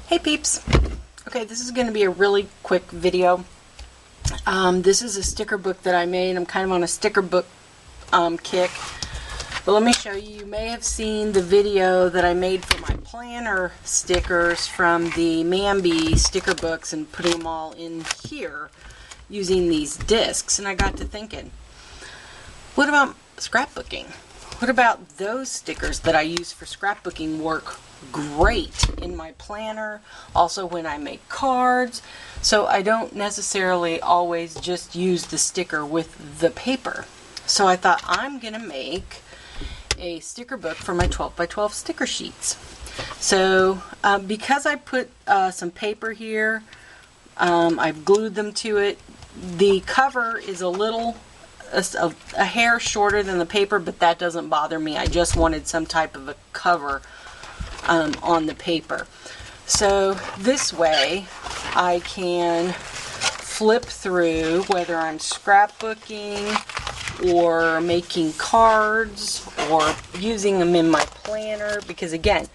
Hey peeps! Okay, this is going to be a really quick video. This is a sticker book that I made. I'm kind of on a sticker book kick. But let me show you. You may have seen the video that I made for my planner stickers from the Mambi sticker books and putting them all in here using these discs. And I got to thinking, what about scrapbooking? What about those stickers that I use for scrapbooking work great in my planner, also when I make cards, so I don't necessarily always just use the sticker with the paper. So I thought I'm gonna make a sticker book for my 12 by 12 sticker sheets. So because I put some paper here, I've glued them to it. The cover is a hair shorter than the paper, but that doesn't bother me. I just wanted some type of a cover on the paper. So this way I can flip through whether I'm scrapbooking or making cards or using them in my planner, because again,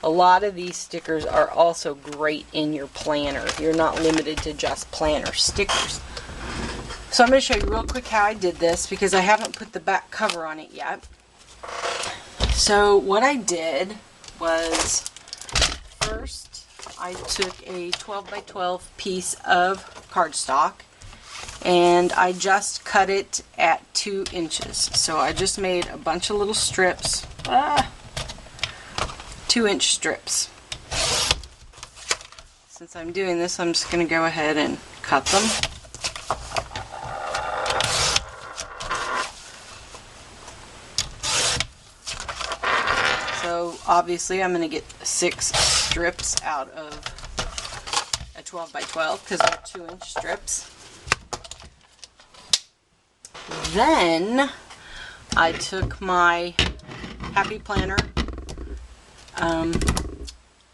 a lot of these stickers are also great in your planner. You're not limited to just planner stickers. So I'm going to show you real quick how I did this because I haven't put the back cover on it yet. So what I did was, first I took a 12 by 12 piece of cardstock and I just cut it at 2 inches. So I just made a bunch of little strips, 2-inch strips. Since I'm doing this, I'm just going to go ahead and cut them. So obviously I'm going to get 6 strips out of a 12 by 12 because they're 2-inch strips. Then I took my Happy Planner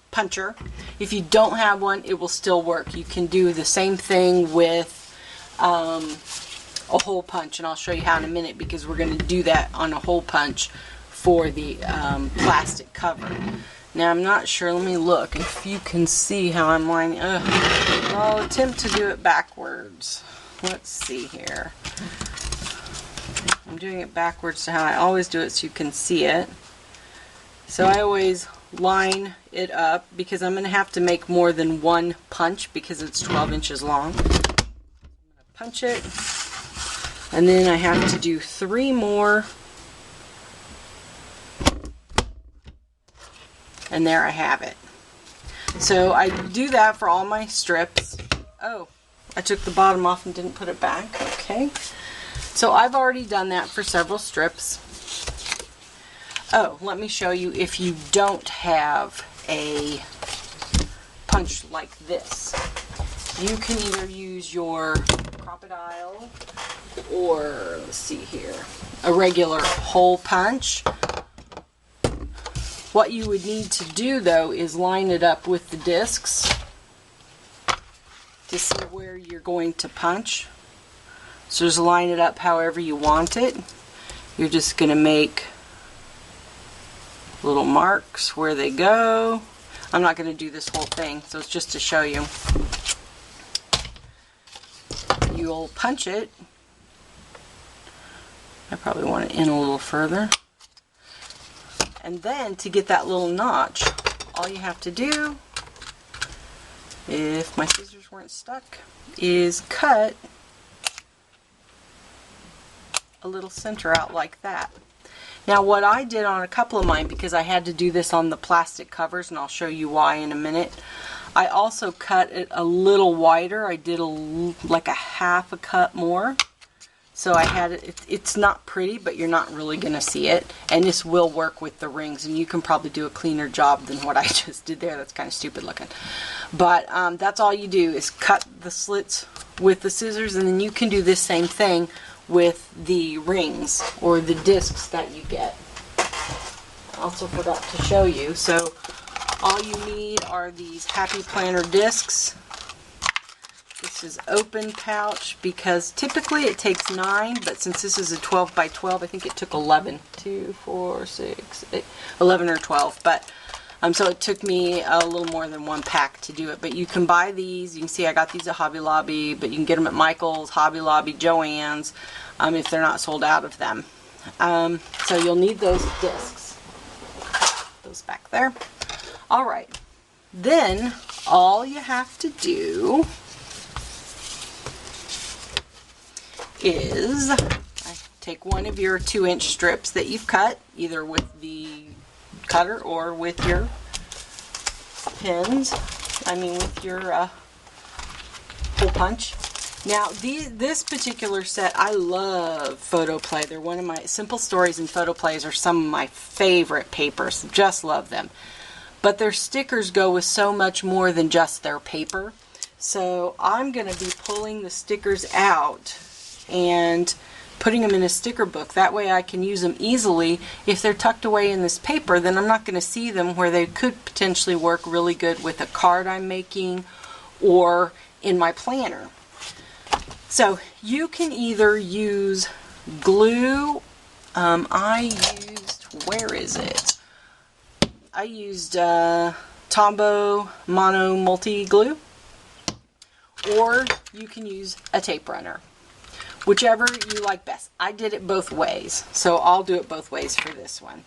puncher. If you don't have one, it will still work. You can do the same thing with a hole punch, and I'll show you how in a minute because we're going to do that on a hole punch for the plastic cover. Now I'm not sure, let me look if you can see how I'm lining. I'll attempt to do it backwards. Let's see here. I'm doing it backwards to how I always do it so you can see it. So I always line it up because I'm going to have to make more than one punch because it's 12 inches long. I'm going to punch it, and then I have to do 3 more. And there I have it. So I do that for all my strips. Oh, I took the bottom off and didn't put it back. Okay. So I've already done that for several strips. Oh, let me show you if you don't have a punch like this. You can either use your Crop-A-Dile or, let's see here, a regular hole punch. What you would need to do though is line it up with the discs to see where you're going to punch. So just line it up however you want it. You're just going to make little marks where they go. I'm not going to do this whole thing, so it's just to show you. You'll punch it. I probably want it in a little further. And then to get that little notch, all you have to do, if my scissors weren't stuck, is cut a little center out like that. Now what I did on a couple of mine, because I had to do this on the plastic covers, and I'll show you why in a minute, I also cut it a little wider. I did like a half a cut more. So I had it, it's not pretty, but you're not really going to see it. And this will work with the rings, and you can probably do a cleaner job than what I just did there. That's kind of stupid looking. But that's all you do is cut the slits with the scissors, and then you can do this same thing with the rings or the discs that you get. I also forgot to show you. So all you need are these Happy Planner discs. This is open pouch because typically it takes 9, but since this is a 12 by 12, I think it took 11. 2, 4, 6, 8, 11 or 12. But So it took me a little more than one pack to do it. But you can buy these. You can see I got these at Hobby Lobby, but you can get them at Michael's, Hobby Lobby, Joann's, if they're not sold out of them. So you'll need those discs. Those back there. All right. Then all you have to do is take one of your 2-inch strips that you've cut, either with the cutter or with your pins, with your hole punch. Now this particular set, I love Photoplay. They're one of my Simple Stories, and Photoplays are some of my favorite papers. Just love them. But their stickers go with so much more than just their paper. So I'm going to be pulling the stickers out and putting them in a sticker book. That way I can use them easily. If they're tucked away in this paper, then I'm not going to see them, where they could potentially work really good with a card I'm making or in my planner. So you can either use glue. Where is it? I used Tombow Mono Multi Glue, or you can use a tape runner. Whichever you like best. I did it both ways, so I'll do it both ways for this one.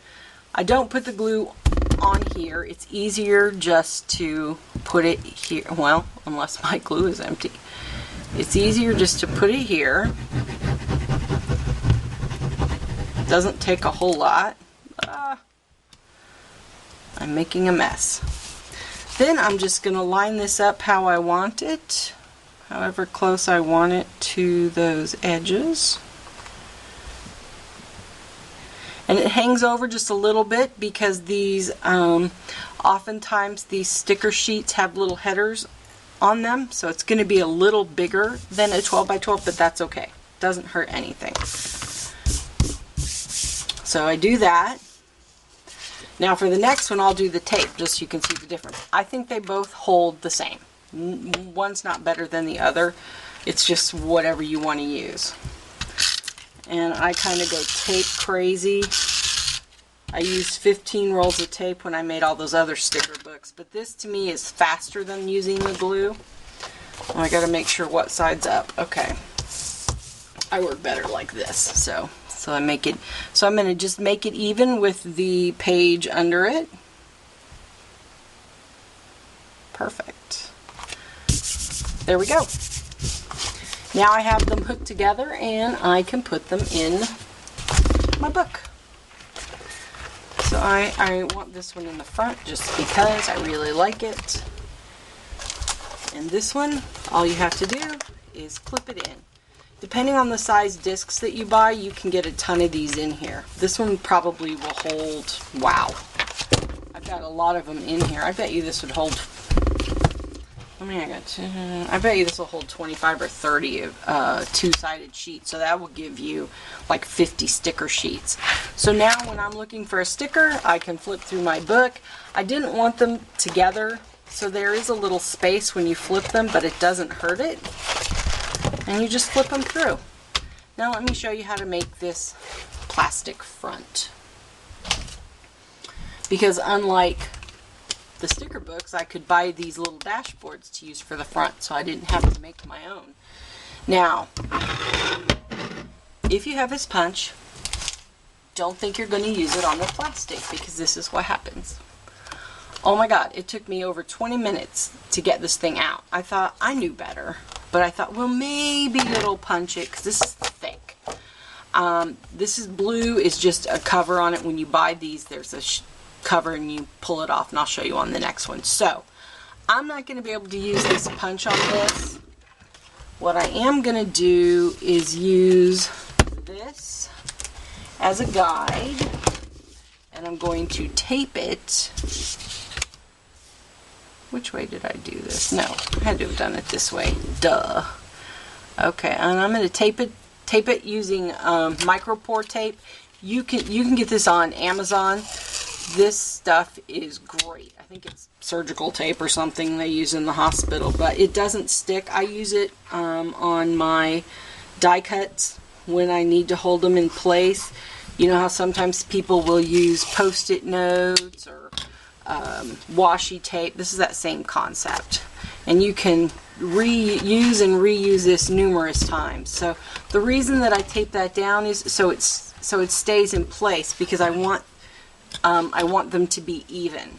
I don't put the glue on here. It's easier just to put it here. Well, unless my glue is empty. It's easier just to put it here. Doesn't take a whole lot. I'm making a mess. Then I'm just going to line this up how I want it. However close I want it to those edges. And it hangs over just a little bit because these, oftentimes these sticker sheets have little headers on them. So it's going to be a little bigger than a 12 by 12, but that's okay. Doesn't hurt anything. So I do that. Now for the next one, I'll do the tape just so you can see the difference. I think they both hold the same. One's not better than the other. It's just whatever you want to use. And I kind of go tape crazy. I used 15 rolls of tape when I made all those other sticker books, but this to me is faster than using the glue. Oh, I got to make sure what side's up. Okay. I work better like this. So I make it. So I'm going to just make it even with the page under it. Perfect. There we go. Now I have them hooked together and I can put them in my book. So I want this one in the front just because I really like it. And this one, all you have to do is clip it in. Depending on the size discs that you buy, you can get a ton of these in here. This one probably will hold, wow. I've got a lot of them in here. I bet you this would hold, I bet you this will hold 25 or 30 of two-sided sheets. So that will give you like 50 sticker sheets. So now when I'm looking for a sticker, I can flip through my book. I didn't want them together, so there is a little space when you flip them, but it doesn't hurt it. And you just flip them through. Now let me show you how to make this plastic front. Because unlike the sticker books, I could buy these little dashboards to use for the front, so I didn't have to make my own. Now, if you have this punch, don't think you're going to use it on the plastic, because this is what happens. Oh my God, it took me over 20 minutes to get this thing out. I thought I knew better, but I thought, well, maybe it'll punch it, because this is thick. This is blue, is just a cover on it. When you buy these, there's a cover and you pull it off, and I'll show you on the next one. So I'm not going to be able to use this punch on this. What I am going to do is use this as a guide, and I'm going to tape it. Which way did I do this? No, I had to have done it this way. Duh. Okay, and I'm going to tape it using micro pour tape. You can get this on Amazon. This stuff is great. I think it's surgical tape or something they use in the hospital, but it doesn't stick. I use it on my die cuts when I need to hold them in place. You know how sometimes people will use Post-it notes or washi tape. This is that same concept. And you can reuse and reuse this numerous times. So the reason that I tape that down is so it stays in place, because I want them to be even.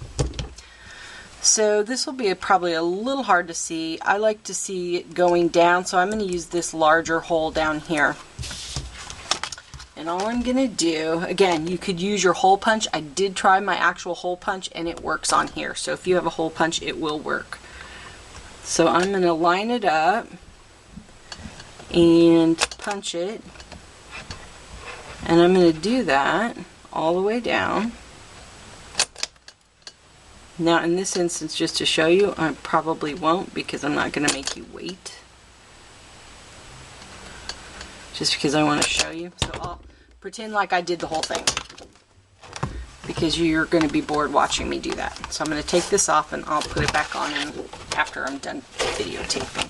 So this will be probably a little hard to see. I like to see it going down, so I'm going to use this larger hole down here. And all I'm going to do, again, you could use your hole punch. I did try my actual hole punch and it works on here. So if you have a hole punch, it will work. So I'm going to line it up and punch it. And I'm going to do that all the way down. Now in this instance, just to show you, I probably won't, because I'm not going to make you wait. Just because I want to show you. So I'll pretend like I did the whole thing, because you're going to be bored watching me do that. So I'm going to take this off and I'll put it back on after I'm done videotaping.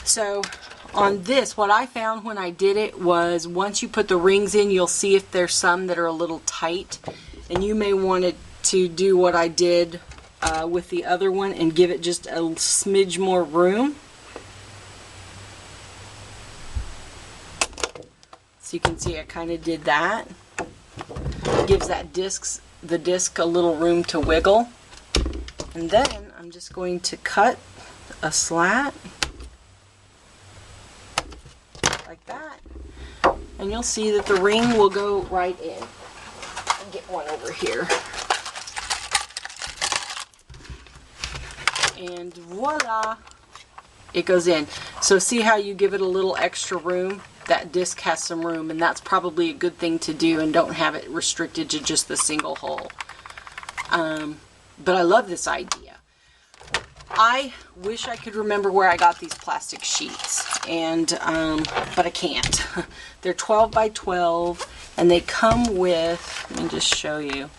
So on this, what I found when I did it was, once you put the rings in, you'll see if there's some that are a little tight, and you may want to do what I did with the other one and give it just a smidge more room. So you can see I kind of did that. It gives that the disc a little room to wiggle. And then I'm just going to cut a slat like that. And you'll see that the ring will go right in. I'll get one over here. And voila, it goes in. So see how you give it a little extra room? That disc has some room, and that's probably a good thing to do, and don't have it restricted to just the single hole. But I love this idea. I wish I could remember where I got these plastic sheets, and but I can't. They're 12 by 12, and they come with, let me just show you,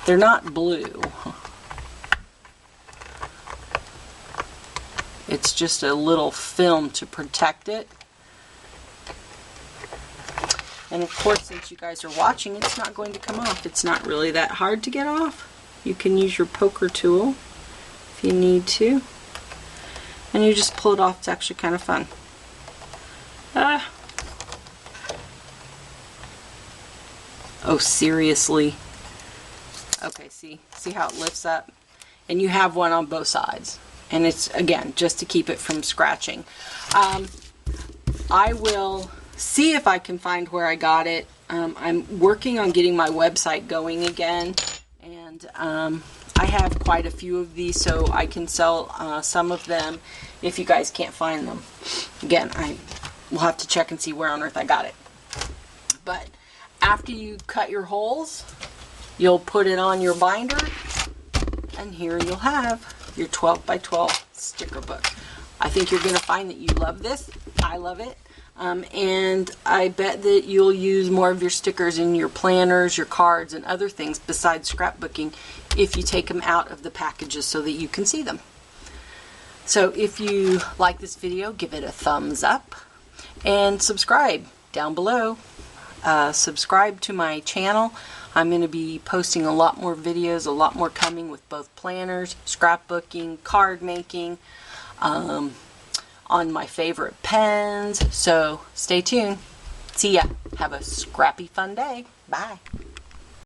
they're not blue. It's just a little film to protect it. And of course, since you guys are watching, it's not going to come off. It's not really that hard to get off. You can use your poker tool if you need to. And you just pull it off. It's actually kind of fun. Oh, seriously. Okay, see how it lifts up? And you have one on both sides. And it's, again, just to keep it from scratching. I will see if I can find where I got it. I'm working on getting my website going again, and I have quite a few of these, so I can sell some of them if you guys can't find them. Again, I will have to check and see where on earth I got it. But after you cut your holes, you'll put it on your binder, and here you'll have your 12 by 12 sticker book. I think you're going to find that you love this. I love it. And I bet that you'll use more of your stickers in your planners, your cards, and other things besides scrapbooking if you take them out of the packages so that you can see them. So if you like this video, give it a thumbs up and subscribe down below. Subscribe to my channel. I'm going to be posting a lot more videos, a lot more coming with both planners, scrapbooking, card making, on my favorite pens. So stay tuned. See ya. Have a scrappy fun day. Bye.